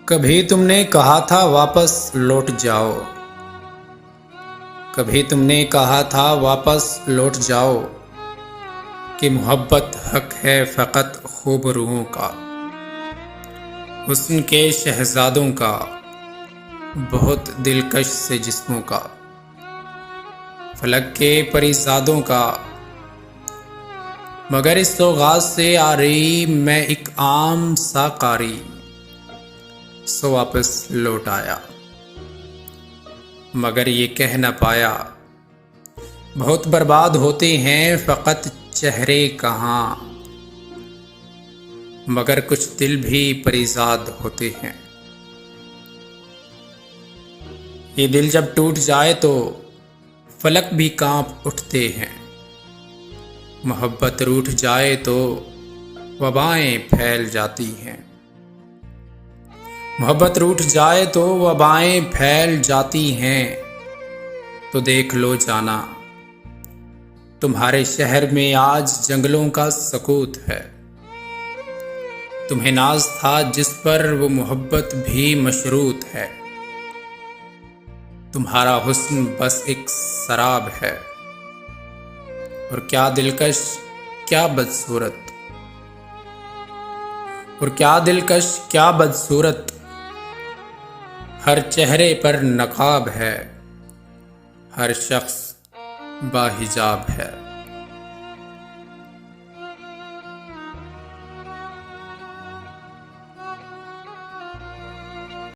کبھی تم نے کہا تھا واپس لوٹ جاؤ، کبھی تم نے کہا تھا واپس لوٹ جاؤ کہ محبت حق ہے فقط خوب روحوں کا، حسن کے شہزادوں کا، بہت دلکش سے جسموں کا، فلک کے پریزادوں کا، مگر اس سوغات سے آ رہی میں ایک عام سا قاری، سو واپس لوٹ آیا مگر یہ کہہ نہ پایا بہت برباد ہوتے ہیں فقط چہرے کہاں، مگر کچھ دل بھی پریزاد ہوتے ہیں۔ یہ دل جب ٹوٹ جائے تو فلک بھی کانپ اٹھتے ہیں، محبت روٹھ جائے تو وبائیں پھیل جاتی ہیں، محبت روٹھ جائے تو وبائیں پھیل جاتی ہیں۔ تو دیکھ لو جانا تمہارے شہر میں آج جنگلوں کا سکوت ہے، تمہیں ناز تھا جس پر وہ محبت بھی مشروط ہے، تمہارا حسن بس ایک سراب ہے، اور کیا دلکش کیا بدصورت، اور کیا دلکش کیا بدصورت، ہر چہرے پر نقاب ہے، ہر شخص باحجاب ہے۔